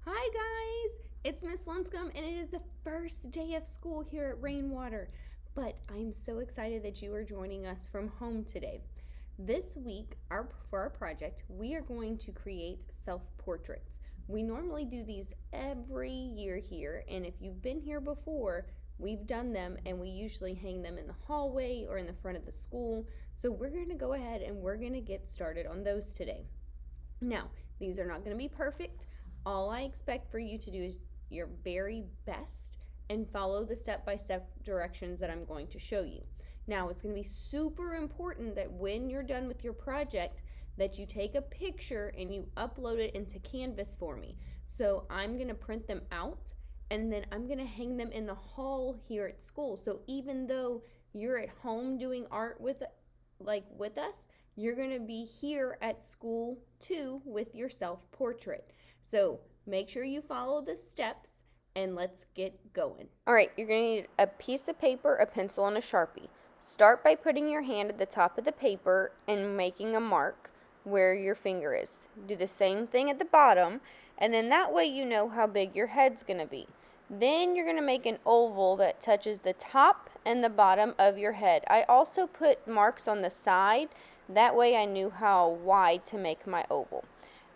Hi guys, it's Miss Lunscombe and it is the first day of school here at Rainwater. But I'm so excited that you are joining us from home today. This week, for our project, we are going to create self-portraits. We normally do these every year here, and if you've been here before, we've done them and we usually hang them in the hallway or in the front of the school. So we're going to go ahead and we're going to get started on those today. Now, these are not going to be perfect. All I expect for you to do is your very best and follow the step-by-step directions that I'm going to show you. Now, it's going to be super important that when you're done with your project that you take a picture and you upload it into Canvas for me. So I'm going to print them out and then I'm going to hang them in the hall here at school. So even though you're at home doing art with us, you're going to be here at school too with your self-portrait. So make sure you follow the steps and let's get going. All right, you're going to need a piece of paper, a pencil, and a Sharpie. Start by putting your hand at the top of the paper and making a mark where your finger is. Do the same thing at the bottom, and then that way you know how big your head's going to be. Then you're going to make an oval that touches the top and the bottom of your head. I also put marks on the side. That way I knew how wide to make my oval.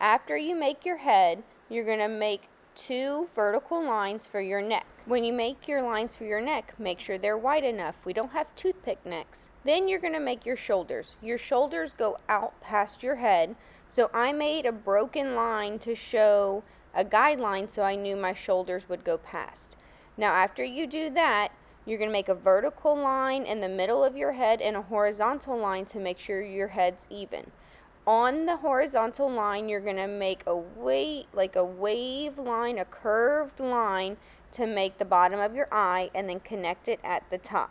After you make your head, you're going to make 2 vertical lines for your neck. When you make your lines for your neck, make sure they're wide enough. We don't have toothpick necks. Then you're going to make your shoulders. Your shoulders go out past your head. So I made a broken line to show a guideline so I knew my shoulders would go past. Now after you do that, you're going to make a vertical line in the middle of your head and a horizontal line to make sure your head's even. On the horizontal line, you're going to make a wave line, a curved line to make the bottom of your eye and then connect it at the top.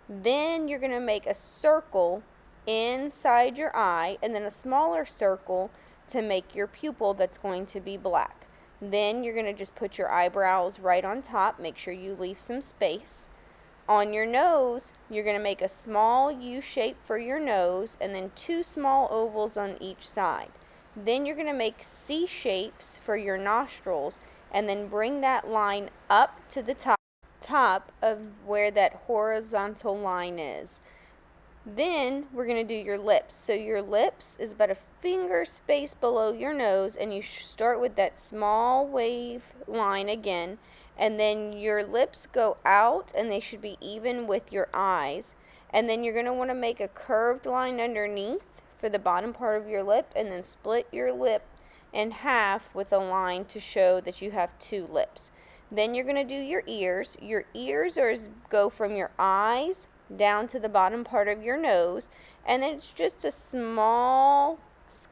Then you're going to make a circle inside your eye and then a smaller circle to make your pupil that's going to be black. Then you're going to just put your eyebrows right on top. Make sure you leave some space. On your nose, you're going to make a small U shape for your nose and then 2 small ovals on each side. Then you're going to make C shapes for your nostrils and then bring that line up to the top of where that horizontal line is. Then we're going to do your lips. So your lips is about a finger space below your nose, and you start with that small wave line again, and then your lips go out and they should be even with your eyes. And then you're going to want to make a curved line underneath for the bottom part of your lip and then split your lip in half with a line to show that you have 2 lips. Then you're going to do your ears. Your ears go from your eyes down to the bottom part of your nose, and then it's just a small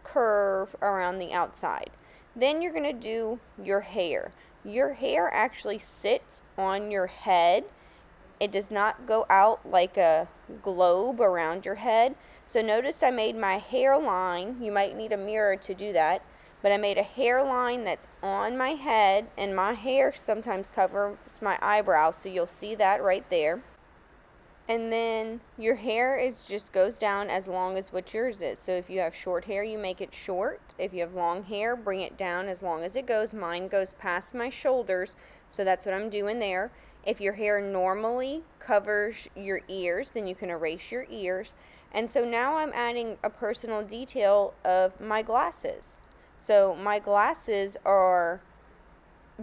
curve around the outside. Then you're going to do your hair. Your hair actually sits on your head. It does not go out like a globe around your head. So notice I made my hairline. You might need a mirror to do that, but I made a hairline that's on my head, and my hair sometimes covers my eyebrows, so you'll see that right there. And then your hair just goes down as long as what yours is. So if you have short hair, you make it short. If you have long hair, bring it down as long as it goes. Mine goes past my shoulders, so that's what I'm doing there. If your hair normally covers your ears, then you can erase your ears. And so now I'm adding a personal detail of my glasses. So my glasses are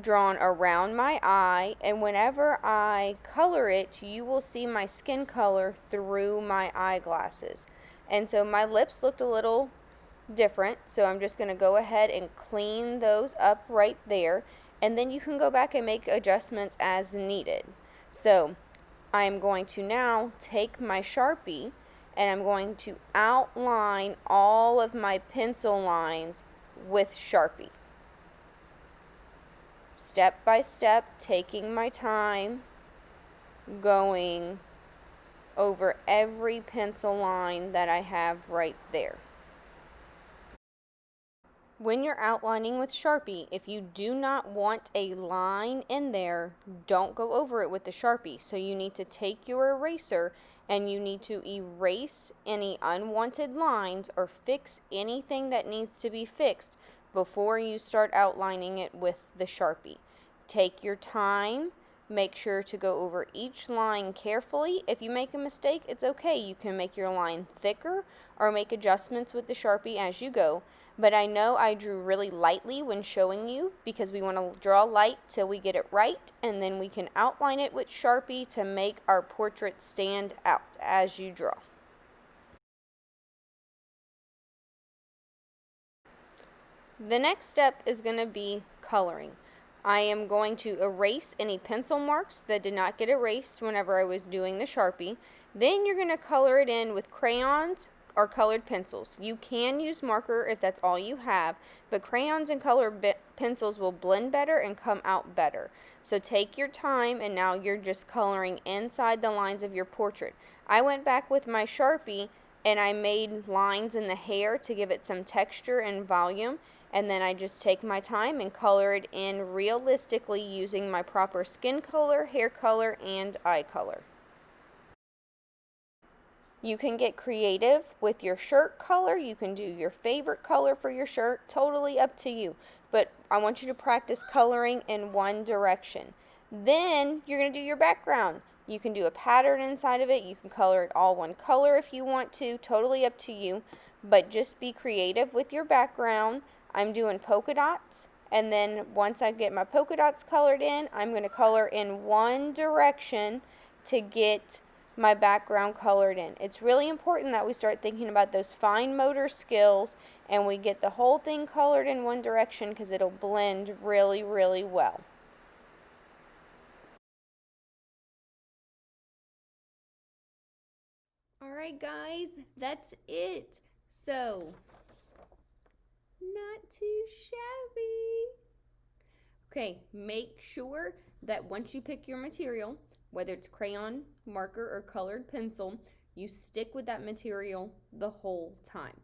drawn around my eye, and whenever I color it, you will see my skin color through my eyeglasses. And so my lips looked a little different, so I'm just going to go ahead and clean those up right there, and then you can go back and make adjustments as needed. So I'm going to now take my Sharpie and I'm going to outline all of my pencil lines with Sharpie. Step by step, taking my time, going over every pencil line that I have right there. When you're outlining with Sharpie, if you do not want a line in there, don't go over it with the Sharpie. So you need to take your eraser and you need to erase any unwanted lines or fix anything that needs to be fixed before you start outlining it with the Sharpie. Take your time. Make sure to go over each line carefully. If you make a mistake, it's okay. You can make your line thicker or make adjustments with the Sharpie as you go. But I know I drew really lightly when showing you because we want to draw light till we get it right, and then we can outline it with Sharpie to make our portrait stand out as you draw. The next step is going to be coloring. I am going to erase any pencil marks that did not get erased whenever I was doing the Sharpie. Then you're going to color it in with crayons or colored pencils. You can use marker if that's all you have, but crayons and colored pencils will blend better and come out better. So take your time, and now you're just coloring inside the lines of your portrait. I went back with my Sharpie and I made lines in the hair to give it some texture and volume. And then I just take my time and color it in realistically using my proper skin color, hair color, and eye color. You can get creative with your shirt color. You can do your favorite color for your shirt. Totally up to you. But I want you to practice coloring in one direction. Then you're going to do your background. You can do a pattern inside of it. You can color it all one color if you want to. Totally up to you. But just be creative with your background. I'm doing polka dots, and then once I get my polka dots colored in, I'm going to color in one direction to get my background colored in. It's really important that we start thinking about those fine motor skills and we get the whole thing colored in one direction because it'll blend really, really well. Alright guys, that's it. So, not too shabby. Okay, make sure that once you pick your material, whether it's crayon, marker, or colored pencil, you stick with that material the whole time.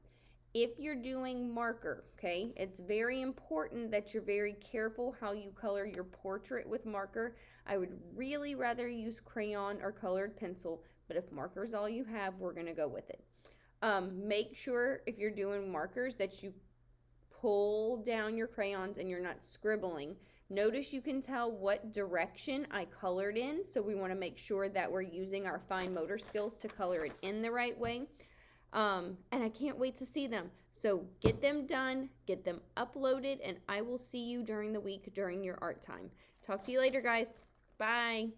If you're doing marker, okay, it's very important that you're very careful how you color your portrait with marker. I would really rather use crayon or colored pencil, but if marker's all you have, we're going to go with it. Make sure if you're doing markers that you pull down your crayons and you're not scribbling. Notice you can tell what direction I colored in, so we want to make sure that we're using our fine motor skills to color it in the right way. And I can't wait to see them. So get them done, get them uploaded, and I will see you during the week during your art time. Talk to you later, guys. Bye.